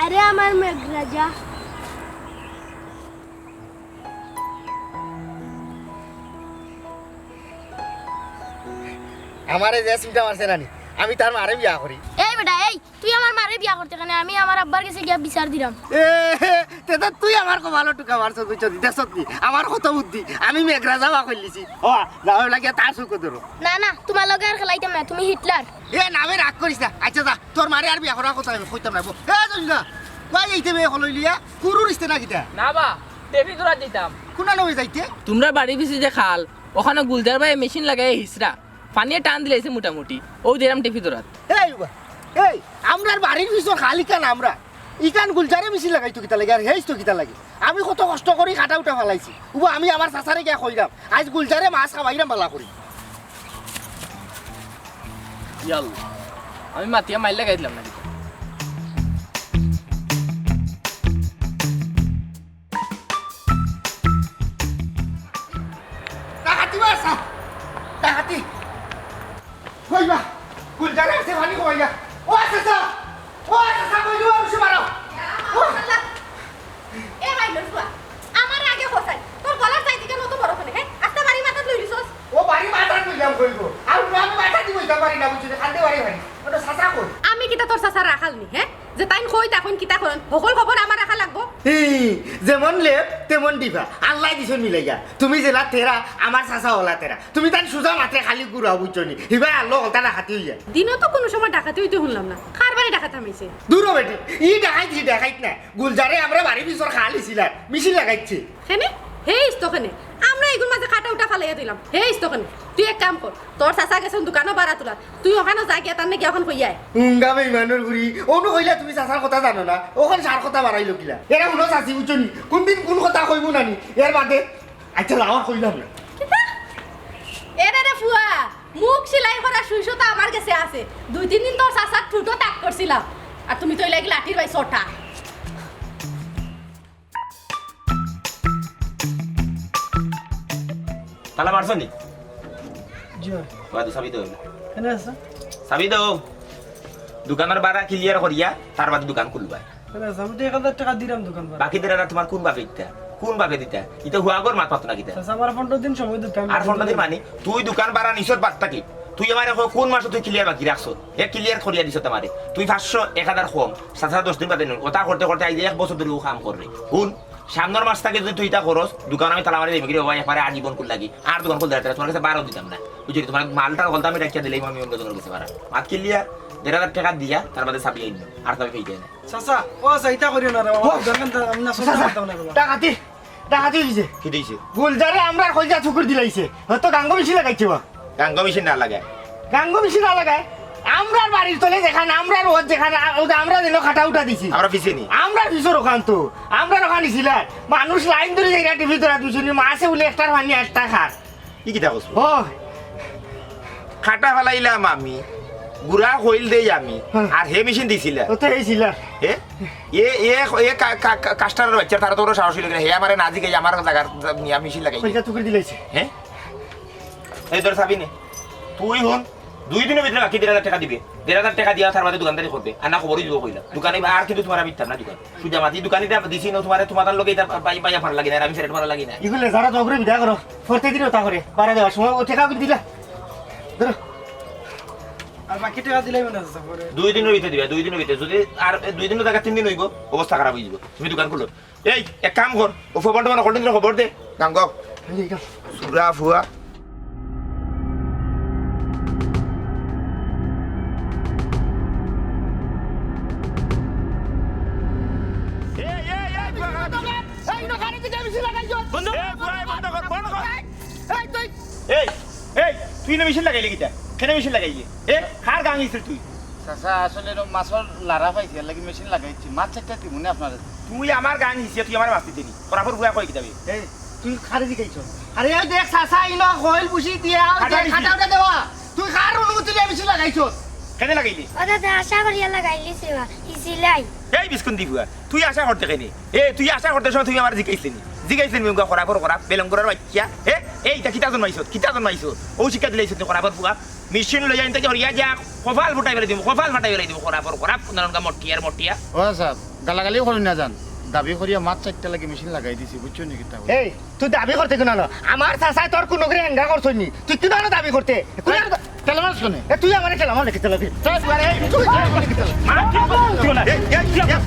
আরে আমার মেঘরাজা আমারে যে চিন্তা মারছে রানী আমি তার মারে বিয়া করি এই বেটা এই তুই আমার মারে বিয়া করতে কেন আমি আমার আব্বার কাছে গিয়া বিচার দিলাম তেতা তুই আমার কো ভালো টুকা মারছ বুঝছ দেখছ কি আমার কত বুদ্ধি আমি মেঘরাজা বা কইলিছি ও যাও লাগিয়া তার সুখ ধরো না না তোমার লগে আর খেলাইতাম না তুমি হিটলার নামে রাগ করিস না আচ্ছা যা তোর মারে আর বিয়া করার কথা আমি কইতাম না জলিনা কই এইতে মেয়ে হলইলিয়া কুরুর ইস্তে না কিটা না বা টেপি তোরা দিতাম কোনা নবে যাইতে তোমরা বাড়ি পিছিয়ে যে খাল ওখানে গুলজার ভাই মেশিন লাগাই হিসরা পানিয়ে টান দিলাইছে মোটামুটি ও দিলাম টেপি তোরাত এই বাবা এই আমরার বাড়ির পিছন খালি কান আমরা ইকান গুলজারে মিছিল লাগাইতো কিতা লাগে আর হেইছ তো কিতা লাগে আমি কত কষ্ট করি কাটা উঠা ফেলাইছি উবা আমি আমার চাচারে গিয়া কইরাম আজ গুলজারে মাছ খাবাইরাম বালা করি ইয়াল আমি মাতিয়া মাইল লাগাই দিলাম না ডাকাতি মারছা ডাকাতি কইবা গুলজারে আছে পানি কইয়া ও চাচা কইলো আমি মারো এ ভাই লসুয়া আমার আগে হোসাই তোর গলার চাইতে কেন তো বড় করে হ্যাঁ আস্তে বাড়ি মাথা লইলিছস ও বাড়ি মাথা কইলাম কইব আর আমি মাথা দি কইতা পারি না বুঝছিস খান্দে বাড়ি ভাই ওটা চাচা কই আমি কিটা তোর চাচা রাখাল নি হ্যাঁ যে তাইন কই তখন কিটা করেন সকল খবর আমার রাখা লাগবো যেমন লেপ তেমন দিবা আল্লাহ দিছন মিলাইয়া তুমি জেলা তেরা আমার চাচা হলা তেরা তুমি তার সুজা মাত্রে খালি গুড়া বুঝছনি হিবা আল্লাহ হলতা না হাতি হইয়া দিনও তো কোনো সময় ডাকাতি হইতে শুনলাম না কার বাড়ি ডাকাতে থামাইছে দূর বেটি দেখাইত না গুলজারে আমরা বাড়ি পিছর খালিছিলাম মিছিল লাগাইছে হেনে হেইস তোখানে আমরা এগুন মাঝে কাটা উঠা ফালাইয়া দিলাম হেইস তোখানে তুই এক কাম কর তোর চাচা গেছেন দোকানও বাড়া তোলা তুই ওখানে যা গিয়া তার নাকি এখন কইয়াই হুঙ্গামে ইমানের গুড়ি অনু কইলা তুমি চাচার কথা জানো না ওখানে সার কথা বাড়াইলো কিলা এরা শুনো চাচি বুঝছনি কোনদিন কোন কথা কইব নানি এর বাদে আচ্ছা লাওয়ার কইলাম না এরে রে ফুয়া মুখ সেলাই করা সুইসো তো আমার কাছে আছে 2-3 দিন তোর চাচার ঠুটো তাক করছিলাম আর তুমি তো লাগি লাঠির ভাই ছটা তালা মারছ নি জিও বাদু সাবি দাও কেনে আছে সাবি দাও দোকানের বাড়া ক্লিয়ার করিয়া তার বাদে দোকান খুলবা কেনে আছে আমি তো 1000 টাকা দিলাম দোকান ভাড়া বাকি দেরা তোমার কোন বাপে দিতা কোন বাপে দিতা ইতা হুয়াগর মাত পাত না কিতা আচ্ছা আমার 15 দিন সময় দিতাম আর ফোনটা দিন মানে তুই দোকান বাড়া নিছত বাদ থাকি তুই আমার কোন মাসে তুই ক্লিয়ার বাকি রাখছ এ ক্লিয়ার করিয়া দিছ তোমারে তুই 500 1000 কম 710 দিন বাদে ওটা করতে করতে আই 1 বছর ধরে ও কাম করে কোন সামনের মাস থেকে যদি তুই তা করস দোকান আমি তালা মারি দেবি কি ভাই এবারে আজীবন খুল লাগি আর দোকান খুলতে রাখতে তোমার কাছে 12 দিতাম না বুঝলি তোমার মালটা বলতাম আমি রাখিয়া দিলেই আমি অন্য দোকানের কাছে পারা মাত ক্লিয়ার 1500 টাকা দিয়া তার বাদে ছাপি আইন আর তবে পেয়ে যায় না চাচা ও চাইতা করিও না রে ও দরকার আমি না সস্তা করতাম না বাবা ডাকাতি হইছে কি দিছে গুলজারে আমরা কইজা ঠুকুর দিলাইছে হয়তো গাঙ্গ মিছিল লাগাইছে বা গাঙ্গ মেশিন না লাগে গাঙ্গ মিছিল না লাগায় আমরার বাড়ির তলে যেখানে আমরার ওর যেখানে আমরা দিল খাটা উঠা দিছি আমরা পিছে নি আমরা পিছর ওখান তো আমরা ওখান দিছিল মানুষ লাইন ধরে যাই না টিভি তোরা দুজনে মাসে উলে একটার পানি একটা খার কি কিতা কইছ ও খাটা ফেলাইলাম আমি গুড়া হইল দেই আমি আর হে মেশিন দিছিলা ও তো এইছিল এ এ এ এ কাস্টারের বাচ্চা তারা তোর সাহস হইল হে আমারে না দিকে আমার জায়গার নিয়া মেশিন লাগাই কইজা ঠুকুর দিলাইছে হ্যাঁ এই তোর সাবি নে তুই হন 2 দিনের ভিতরে বাকি 3000 টাকা দিবে 1,000 টাকা দিয়া তার মাঝে দোকানদারি করবে আর না খবরই দিব কইলা দোকানে আর কিন্তু তোমার আমি না দোকান সুজা মাতি দোকানিটা দিছি না তোমার লগে এটা পাইয়া ফার লাগি না আমি ফেরত মারা লাগি না এগুলো যারা তো করে বিদা করো করতে দিও তা করে পারা দেওয়ার সময় ও ঠেকা করে দিলা ধরো আর বাকি টাকা দিলাই মানে চাচা পরে 2 দিনের ভিতরে দিবা 2 দিনের ভিতরে যদি আর 2 দিনের জায়গা 3 দিন হইব অবস্থা খারাপ হয়ে যাব তুমি দোকান খুলো এই এক কাম কর ও ফোনটা মানে হোল্ডিং খবর দে গাঙ্গ সুরা ফুয়া এই এই তুই না মেশিন লাগাইলি কিটা কেন মেশিন লাগাইলি এ কার গান গেছিস তুই চাচা আসলে মাছর লারা পাইছি আর লাগি মেশিন লাগাইছি মাছ একটা দিমুনে আপনারা তুই আমার গান হিসিয়া তুই আমার মাছ দিলি বরাবর বুয়া কই কিতাবে এই তুই খারে দিকেইছ আরে এই দেখ সাসা ইনো কইল বুঝি দিয়া খাটাউটা দেওয়া তুই কার অনুমতি নিয়ে বেশি লাগাইছ কেন লাগাইলি ওটা তো আশা করিয়া লাগাইলি সেবা ইসিলাই এই বিস্কুন দি বুয়া তুই আশা করতে কেনি এ তুই আশা করতে সময় তুই আমার জিকাইছিলি মুগা খরাবর করা বেলঙ্গরের বাচ্চা এ এইটা কিতাজন মাইছো ও শিক্ষা দিলাইছ তুই খরাবর বুয়া মেশিন লই আনতে হরিয়া যা কপাল ফুটাই বেলাই দিব খরাবর করা নারঙ্গা মটিয়া ও সাহেব গালাগালিও করি না জান দাবি করিয়া মাছ চারটা লাগি মেশিন লাগাই দিছি বুঝছো নি কিতা এই তুই দাবি করতে কেন না আমার চাচাই তোর কোনো করে এঙ্গা করছনি তুই কি না দাবি করতে তেল মাছ কোনে এ তুই আমারে খেলা আমার দেখতে লাগি চল আরে তুই আমারে খেলা মা কি তুই না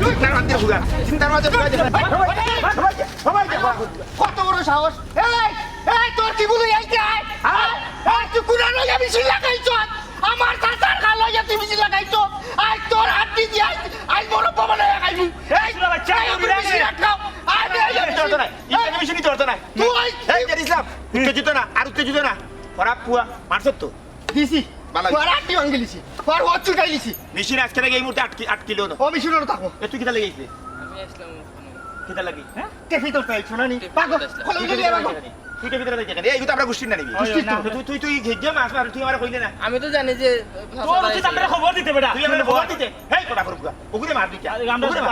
তুই না আনতে বুয়া চিন্তার মাঝে কত বড় সাহস এই এই তোর কি বলি এই যাই এই তুই কোন লাগা বেশি লাগাইছ আমার চাচার খালো যে তুই বেশি লাগাইছ আই তোর হাত দি যাই আই বড় বাবা লাগা খাইবি এই বাচ্চা বেশি রাখাও আমি এই মেশিন তোরতো না তুই এই ইসলাম উত্তেজিত না আর উত্তেজিত না খরাব পুয়া মারছত তো দিছি ভালো। তোর আটি ভাঙলিছি তোর হচ্ছু গাইলিছি মেশিন আজকে লাগে এই মুহূর্তে 8 কিলো না ও মিশনের থাকো এ তুই কিটা লাগাইছিস আমি আসলাম কিটা লাগি হ্যাঁ টেফি তোর পাইছ না নি পাগল কলম দিয়ে পাগল তুই ভিতরে দেখে এই তো আমরা গোষ্ঠীর না নিবি তুই তুই ঘেজে মাছ মার তুই আমারে কইলে না আমি তো জানি যে তোর উচিত আমরা খবর দিতে বেটা তুই আমারে খবর দিতে হেই কথা করুকা ওগুলে মার দিতে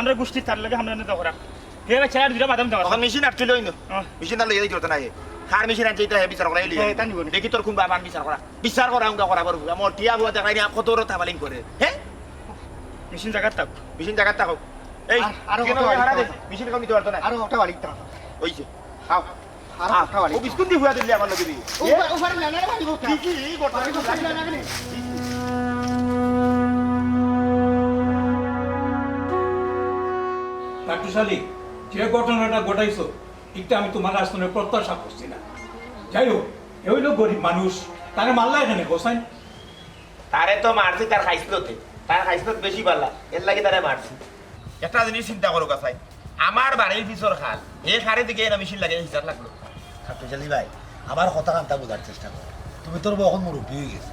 আমরা গোষ্ঠীর তার লাগে আমরা নেতা করা হে ছেড়ে দিরা বাদাম দেওয়া তখন মেশিন 8 কিলো হইনো মেশিন আর লইয়া দিতে না হে খার মেশিন আছে এটা বিচার করা হ্যাঁ, তা নিব না। দেখি তোর কোন বাবান বিচার করা উঙ্গা করা বড় আমার টিয়া বুয়া দেখাই না কত রতা বালিং করে হ্যাঁ মেশিন জায়গা থাক মেশিন জায়গা থাকো এই আরো কেন কত বাড়ি হারা দে থাকো? মেশিন কম দিতে পারতো না আরো একটা বাড়ি থাকো ওইছে খাও আরো একটা বাড়ি ও বিস্কুট দি বুয়া দিলি আমার লগে দি উপরে জানারে বাড়ি হোক কি গোটা ডাক্তারশালী যে ঘটনাটা ঘটাইছো এটা আমি তোমার আসনে প্রত্যাশা করছি না যাই হোক এ হইল গরিব মানুষ তারা মাল্লা এখানে হোসাইন তারে তো মারছি তার খাইছলতে তার খাইছলত বেশি পারলা এর লাগি তারে মারছি একটা জিনিস চিন্তা করো কাছাই আমার বাড়ির পিছর খাল এই খারে দিকে এরা মেশিন লাগে হিসাব লাগলো খাটুজালি ভাই আমার কথা কান্তা বোঝার চেষ্টা করো তুমি তোর এখন মুরব্বী হয়ে গেছে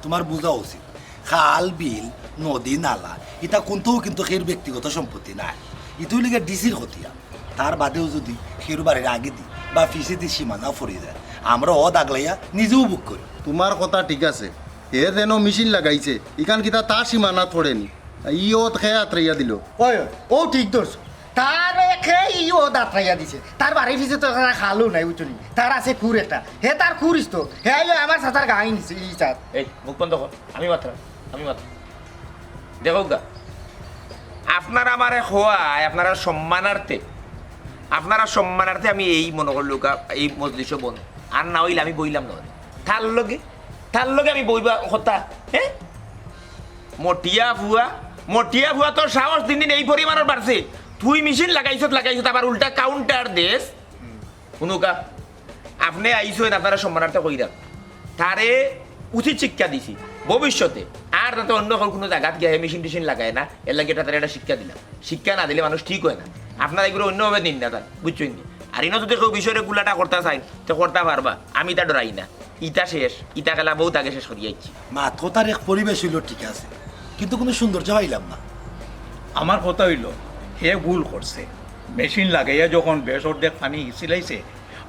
তোমার বোঝা উচিত খাল বিল নদী নালা এটা কোনটাও কিন্তু সেই ব্যক্তিগত সম্পত্তি নাই ইটোর লিগে ডিসির খতিয়া তার বাদেও যদি সের বাড়ির আগে দি বা ফিসে দি সীমানা ফরি যায় আমরা দাগলাইয়া নিজেও বুক করি তোমার কথা ঠিক আছে হে যেন মেশিন লাগাইছে ইখান কিতা তার সীমানা থোড়েনি ইও খেয়ে আত্রাইয়া দিল ওই ও ঠিক ধরছ তার একে ও দাঁতরাইয়া দিছে তার বাড়ির পিছে তো খালু নাই বুঝলি তার আছে কুর একটা হে তার কুরিস তো হে আইলো আমার সাঁতার গাই নিছে ই চাঁদ এই মুখ বন্ধ কর আমি মাত্র দেখো গা আপনারা আমারে খোয়ায় আপনারা সম্মানার্থে আমি এই মনে করলো এই মজলিসও বন আর না হইলে আমি বইলাম না তার লগে আমি বইবা কথা হ্যাঁ মটিয়া ভুয়া তোর সাহস দিন দিন এই পরিমাণের বাড়ছে তুই মেশিন লাগাইছ আবার উল্টা কাউন্টার দেশ শুনুকা আপনি আইসেন আপনারা সম্মানার্থে কইরা তারে উচিত শিক্ষা দিছি ভবিষ্যতে আর যাতে অন্য কোনো জায়গাত গিয়ে মেশিন টেশিন লাগায় না এর লাগে তাদের একটা শিক্ষা দিলাম শিক্ষা না দিলে মানুষ ঠিক হয় না আপনারা এগুলো অন্যভাবে দিন না তার বুঝছেন নি আর ইনো যদি কেউ বিষয়ে গুলাটা করতে চাই তো করতে পারবা আমি তা ডরাই না ইটা শেষ ইটা খেলা বহুত আগে শেষ করিয়ে যাচ্ছি মাত্র তার এক পরিবেশ হইল ঠিক আছে কিন্তু কোনো সৌন্দর্য পাইলাম না আমার কথা হইল হে ভুল করছে মেশিন লাগাইয়া যখন বেশ অর্ধেক পানি হিছিলাইছে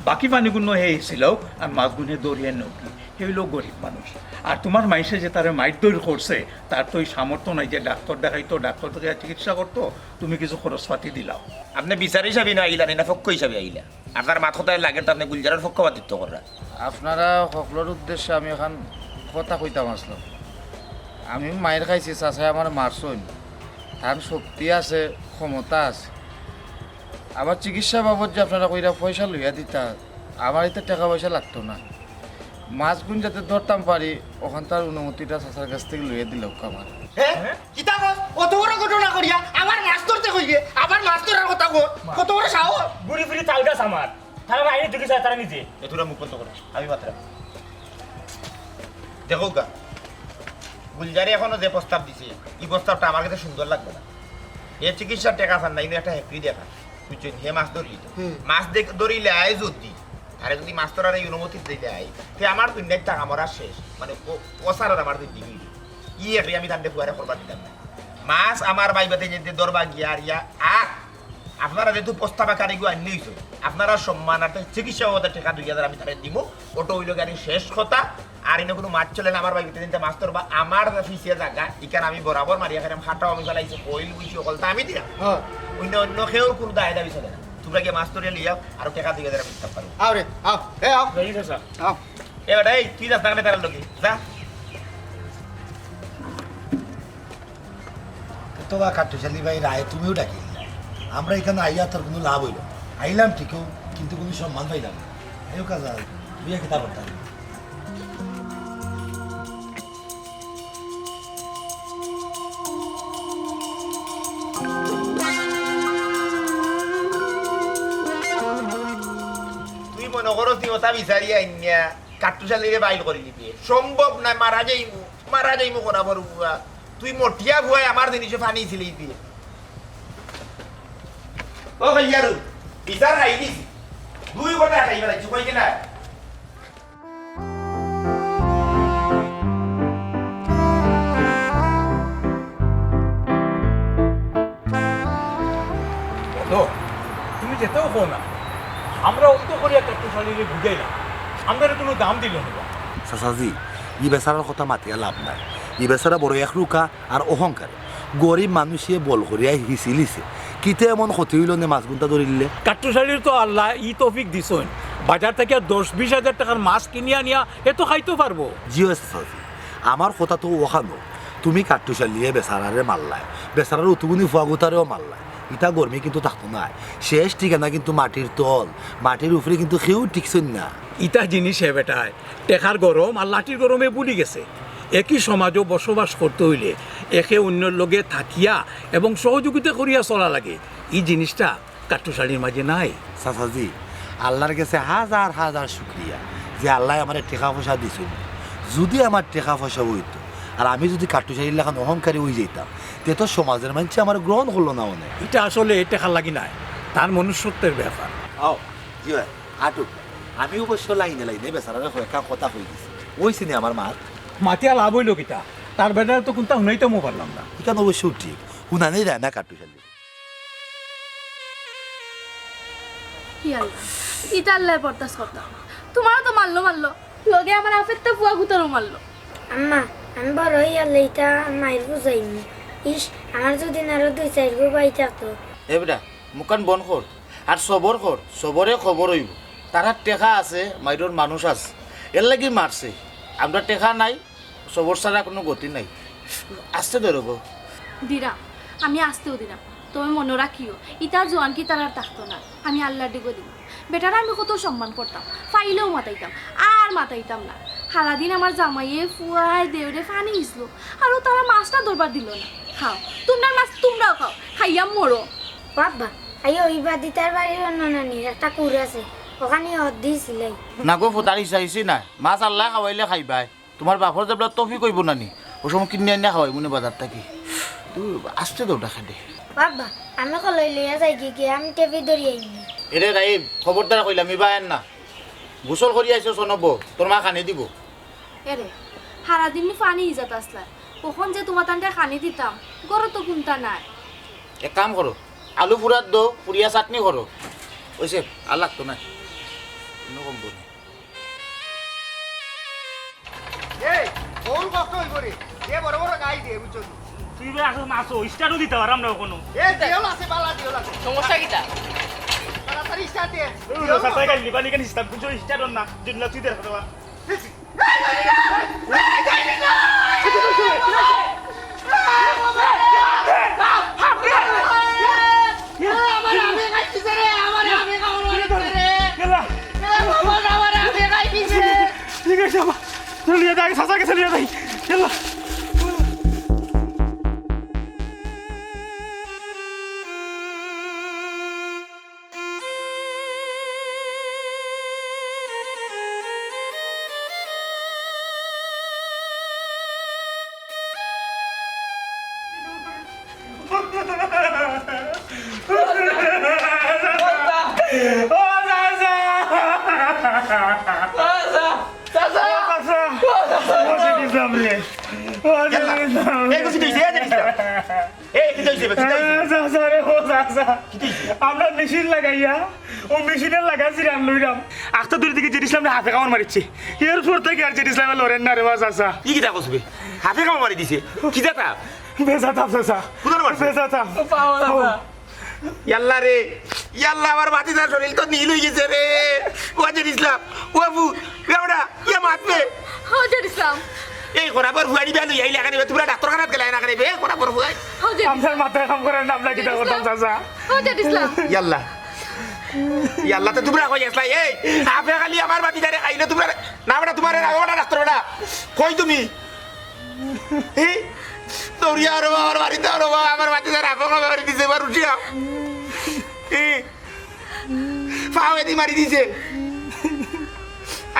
বাকি পানিগুলো হে হিছিলাও আর মাছগুনে দরিয়ে নৌকি হে হইল গরিব মানুষ আর তোমার মাইসে যে তারা মাইর করছে তার তো ওই সামর্থ্য নাই যে ডাক্তার দেখাইতো ডাক্তার থেকে চিকিৎসা করতো তুমি কিছু খরচপাতি দিলাও আপনি বিচার হিসাবে না আইলা না পক্ষ হিসাবে আইলা আপনার মাথায় লাগে তো আপনি গুলজারের পক্ষপাতিত্ব করা আপনারা সকলের উদ্দেশ্যে আমি এখন কথা কইতাম আসলাম আমি মায়ের খাইছি চাচাই আমার মারছইন তার শক্তি আছে ক্ষমতা আছে আমার চিকিৎসা বাবদ যে আপনারা কইরা পয়সা লইয়া দিতা আমার এতে টাকা পয়সা লাগতো না মাছগুন যাতে ধরতাম পারি ওখান তার অনুমতিটা চাচার কাছ থেকে লইয়া দিল আমার হ্যাঁ কিতা কস কত বড় ঘটনা করিয়া আমার মাছ ধরতে কইবে আবার মাছ ধরার কথা কর কত বড় সাহস ঘুরি ফিরি চাউডাস আমার তারা আইনে ঢুকে যায় তারা নিজে এতটা মুখ বন্ধ করো আমি মাত্র দেখো গা গুলজারি এখনো যে প্রস্তাব দিছে এই প্রস্তাবটা আমার কাছে সুন্দর লাগবে না এ চিকিৎসার টাকা ফান না একটা হ্যাপি দেখা বুঝছেন হে মাছ ধরলি তো মাছ ধরিলে আয় যদি আরে যদি মাছ ধরার এই অনুমতি দিলে আয় তে আমার দুনিয়ার টাকা মরা শেষ মানে ওসার আমার দিন দিবি ই একই আমি তান্ডে ফুয়ারে করবার দিতাম না মাছ আমার বাইবাতে যেতে দরবা গিয়া আর ইয়া আর আপনারা যেহেতু প্রস্তাবাকারী গো আনি হইছো আপনারা সম্মানার্থে চিকিৎসা বাবদ টাকা 2000 আমি তারে দিব ওটো হইল গাড়ি শেষ কথা আর এনে কোনো মাছ চলে না আমার বাইবাতে দিতে মাছ ধরবা আমার ফিসিয়া জায়গা ইকান আমি বরাবর মারিয়া খাইলাম খাটাও আমি চালাইছি কইল বুঝি সকলটা আমি দিলাম অন্য অন্য কেউর কোনো দায় দাবি চলে না তোমরা গিয়ে মাছ ধরে লিয়াও আর টাকা 2000 আমি দিতে পারবো আও রে আও এ আও রই চাচা আও এবার এই তুই যা তাহলে তার লোকে যা তো বা কাটুশালী ভাই রায় তুমিও ডাকি আমরা এখানে আইয়া তোর কোনো লাভ হইল আইলাম ঠিকও কিন্তু কোনো সম্মান পাইলাম না এই কাজ দুই একটা করতাম তুই মনে করো তুই ওটা বিচারিয়া আইনিয়া কাটুশালিরে বাইল করে দিবি সম্ভব না মারা যাইমু কোনা বড়ুয়া তুই মটিয়া ভুয়াই আমার জিনিসে ফানি ছিলি দিয়ে ও ভাইয়ারু বিচার খাই দিছি দুই কথা খাইবা লাগছে কই কিনা বলো তুমি যেতেও হো না আমরা অন্ত করে একটা শালিরে বুঝাইলাম আমরা কোনো দাম দিল না চাচাজি ই বেচারার কথা মাতিয়া লাভ নাই ই বেচারা বড় এক রুকা আর অহংকার গরিব মানুষে বল করিয়া হিচিলিছে কিতে এমন ক্ষতি হইল নে মাছ গুন্তা ধরিলে কাট্টুশালির তো আল্লাহ ই তৌফিক দিছেন বাজার থেকে 10-20 হাজার টাকার মাছ কিনে আনিয়া এ তো খাইতে পারবো জিও চাচাজি আমার কথা তো ওখানো তুমি কাট্টুশালিয়ে বেচারারে মারলাই বেচারার উতুগুনি ফুয়াগুতারেও মারলাই ইটা গরমি কিন্তু থাকতো না শেষ ঠিকানা কিন্তু মাটির তল মাটির উপরে কিন্তু কেউ টিকছেন না ইটা জিনিস হে বেটায় টেকার গরম আর লাঠির গরমে বুলি গেছে একই সমাজও বসবাস করতে হইলে একে অন্যর লগে থাকিয়া এবং সহযোগিতা করিয়া চলা লাগে এই জিনিসটা কাট্টুশালির মাঝে নাই চাচাজি আল্লাহর কাছে হাজার হাজার শুক্রিয়া যে আল্লাহ আমার টেকা পয়সা দিছিল যদি আমার টেকা পয়সা হইতো আর আমি যদি কাট্টুশালির লেখান অহংকারী হয়ে যেতাম তে তো সমাজের মানুষ আমার গ্রহণ করলো না অনেক এটা আসলে টেকার লাগি নাই তার মনুষ্যত্বের ব্যাপার আও জি ভাই আটুক আমি অবশ্য লাইনে লাইনে বেচারারে কয়েকটা কথা হয়ে গেছি ওইছি নি আমার মার মাতিয়া লাভ হইল কিটা তার বেটার তো কোনটা শুনাইতে মো পারলাম না এখানে অবশ্য ঠিক শুনানেই যায় না কাট্টুশালি কি আল্লাহ ইটা আল্লাহ পড়তাস কথা তোমারও তো মারলো লগে আমার আফের তো ফুয়া গুতারও মারলো আম্মা আমি বড় হইয়া লইতা মায়ের বুঝাইনি ইস আমার যদি আরো 2-4 গো পাই থাকতো এ বেটা মুখান বন কর আর সবর কর সবরে খবর হইব তারা টেকা আছে মাইরর মানুষ আছে এর লাগি মারছে আমরা টেকা নাই সবর ছাড়া কোনো গতি নাই আসতে ধরব দিরা আমি আসতেও দিলাম তুমি মনে রাখিও ইটার জোয়ান কি তার আর থাকতো না আমি আল্লাহর দিকে দিব বেটারা আমি কত সম্মান করতাম ফাইলেও মাতাইতাম আর মাতাইতাম না সারাদিন আমার জামাইয়ে ফুয়ায় দেউরে ফানি হিসলো আর তারা মাছটা ধরবার দিল না খাও তোমরা মাছ তোমরাও খাও খাইয়া মরো বাবা আইও ইবা দিতার বাড়ির অন্যান্যের একটা কুর আছে ওখানে দিছিলাই না গো ফুটারি চাইছি না মাছ আল্লাহ খাওয়াইলে খাইবাই তোমার বাপর যাবলা তফি কইব নানি ও সময় কিনে আনিয়া খাওয়াই মনে বাজার থাকি তুই আসতে দৌড়া খাদে বাবা আমি কলই লইয়া যাই গিয়ে আমি টেপি ধরি আইনি এরে রাইব খবরদার কইলাম ইবা না গোসল করি আইছো সনব তোর মা খানি দিব এরে সারাদিন ফানি ইজাত আসলা কখন যে তোমার তানটা খানি দিতাম গরো তো কোনটা নাই এক কাম করো আলু পুরাত দো পুরিয়া চাটনি করো ওইসে আর লাগতো না কম বলি এই ওর কষ্ট হইব রে এ বড় বড় গাই দে বুঝছো তুই বে আসো মাসো স্টার্টও দিতে পার আমরা কোনো এ দেওল আছে বালা দেওল আছে সমস্যা কিটা তাড়াতাড়ি স্টার্ট দে সাথে গালি লিবানি কেন স্টার্ট বুঝো স্টার্ট না যদি তুই দেখা দেবা ঠিক আছে চলিয়ে যাই সাসাকে চলিয়ে যাই চলো আমরা মেশিন লাগাইয়া ও মেশিনের লাগাইছি রান লইরাম আখতা দূর দিকে জেডিসলাম হাফে কামড় মারিছি এরপর থেকে আর জেডিসলামে লড়েন না রে বাস আসা কি কিতা কসবে হাফে কামড় মারি দিছে কি জাতা বেজাতাম চাচা কোথার মারছে বেজাতাম ইয়াল্লা রে ইয়াল্লা আমার বাতিদার শরীর তো নীল হয়ে গেছে রে ও জেডিসলাম ও আবু বেওড়া ইয়া মাতবে হজর ইসলাম এই খরাবর ভুয়ানি বেলু এই লাগানি তোমরা ডাক্তারখানাত গেলাই না করে বে খরাবর ভুয়াই হজর আমার মাথায় কাম করার নাম না কিতা করতাম চাচা হজর ইসলাম ইয়াল্লা ইয়াল্লা তো তোমরা কই আসলা এই হাফে খালি আমার বাতিদারে খাইলে তোমরা না বেটা তোমার আগোটা ডাক্তার বেটা কই তুমি এই দৌড়িয়া আর আমার বাড়িতে আর আমার বাতিদার হাফে মারি দিছে এবার উঠিয়া এই ফাওয়ে দি মারি দিছে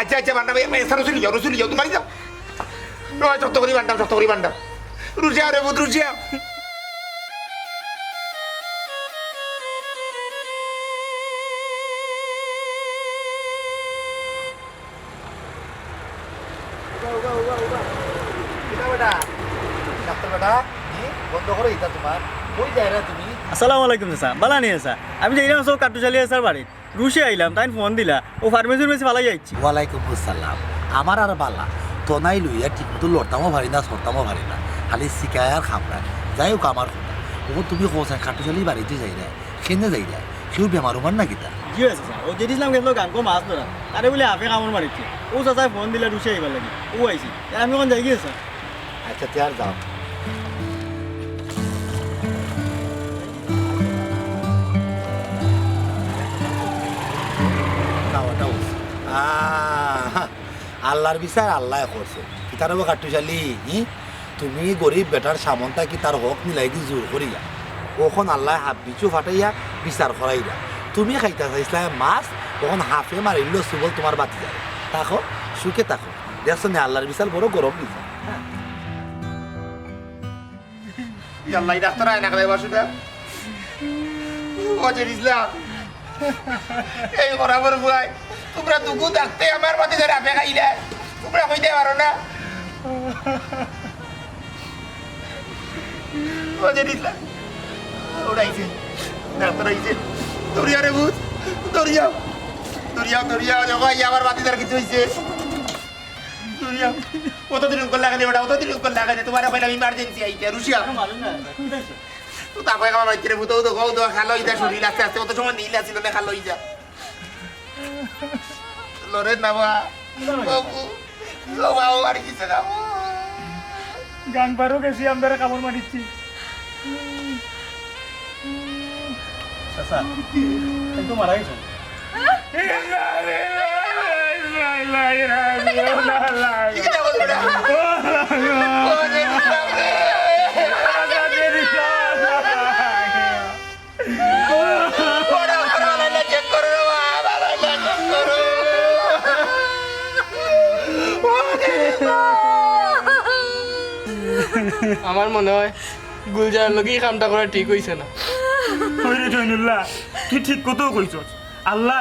আচ্ছা আচ্ছা বান্ডা ভাই রসুলি যাও তুমি মারি যাও শক্ত করি বান্ডাম রুজিয়া রে বুধ রুজিয়া আসসালামু আলাইকুম চাচা বালা নিয়ে আসা আমি যাইলাম সব কাটু চালিয়ে আসার বাড়ি রুশে আইলাম তাই ফোন দিলা ও ফার্মেসির মেসে ভালাই যাচ্ছি ওয়ালাইকুম আসসালাম আমার আর বালা তো নাই লইয়া ঠিক মতো লড়তামও পারি না সরতামও পারি না খালি শিকায় আর খামরা যাই হোক আমার কথা ও তুমি কোথায় খাটু চালি বাড়িতে যাই রে সেনে যাই রে সেও বেমার হবার না কিতা জি আছে স্যার ও যেদিন গেছিল গান কো মাছ ধরা তারে বলে হাফে কামড় মারিছে ও চাচাই ফোন দিলে রুশে আইবার লাগে ও আইছি আমি ওখান যাই গিয়েছে আচ্ছা তার যাও আল্লাহর বিচার আল্লাহ করছে কি তার কাটু চালি তুমি গরিব বেটার সামনটা কি তার হক মিলাই দি জোর করিয়া ওখন আল্লাহ হাফ বিচু ফাটাইয়া বিচার করাইয়া তুমি খাইতা চাইছিলা মাছ ওখন হাফে মারিল সুবল তোমার বাতি যাবে তাকো সুখে তাকো দেখছো না আল্লাহর বিচার বড় গরম দিছে ইয়াল্লা এই ডাক্তার আয় না করে বাসুদা ও জেডিসলাম এই খরাবর ভুয়াই তোমরা দুগু থাকতে আমার বাতিদার হাফে খাইলা তোমরা কইতে পারো না ও জেডিসলাম ওরাইছে ডাক্তার আইছে দৌড়িয়া রে ভূত দৌড়িয়াও যখন আমার বাতিদার কিছু হয়েছে দৌড়িয়াও অতদিন উৎকল লাগানি ওটা অতদিন উৎকল লাগানি তোমার পাইলাম ইমার্জেন্সি আইতে রুশিয়া তো তারপরে আমার বাচ্চারে ভূত তো গৌ তো খালো ইদা শরীর আস্তে আস্তে অত সময় নীল আসছিল না খালো ইজা লড়ে না বাবু বাবু আর কিছু না গান পারো গেছি আমরা কামড় মারিচ্ছি চাচা কিন্তু মারা গেছে আমার মনে হয় গুলজারের লোকই কামটা করা ঠিক হয়েছে না জৈনুল্লাহ তুই ঠিক কথাও কইছ আল্লাহ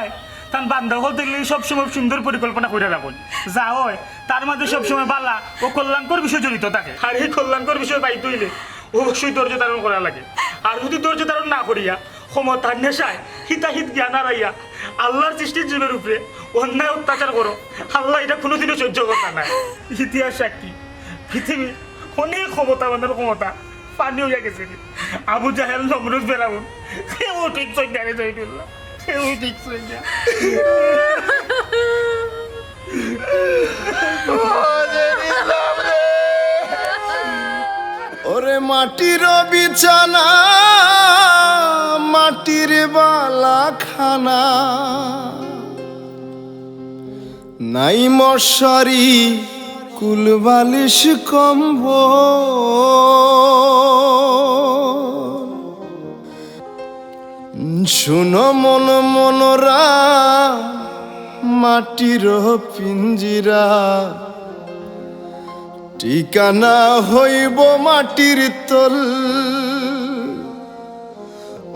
তার বান্ধা হল দেখলে সবসময় সুন্দর পরিকল্পনা করে রাখুন যা হয় তার মাঝে সবসময় বালা ও কল্যাণকর বিষয় জড়িত থাকে আর এই কল্যাণকর বিষয় পাইতে হইলে অবশ্যই ধৈর্য ধারণ করা লাগে আর যদি ধৈর্য ধারণ না করিয়া ক্ষমতার নেশায় হিতাহিত জ্ঞান হারাইয়া আল্লাহর সৃষ্টির জীবের উপরে অন্যায় অত্যাচার করো আল্লাহ এটা কোনোদিনও সহ্য করতে নাই ইতিহাস সাক্ষী পৃথিবী অনেক ক্ষমতাবানের ক্ষমতা পানি হইয়া গেছে আবু জাহেল নমরুদ বেরাউন কেউ ঠিক সৈন্যা রে জয়দুল্লাহ কেউ ঠিক সৈন্যা ওরে মাটির বিছানা মাটির বালা খানা নাই মশারি কুল বালিশ কম্বল শুনো মন মনরা মাটির পিঞ্জিরা ঠিকানা হইব মাটির তল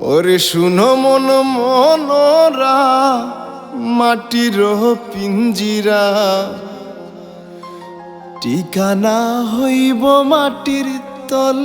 ওরে শুনো মন মনরা মাটির পিঞ্জিরা ঠিকানা হইব মাটির তল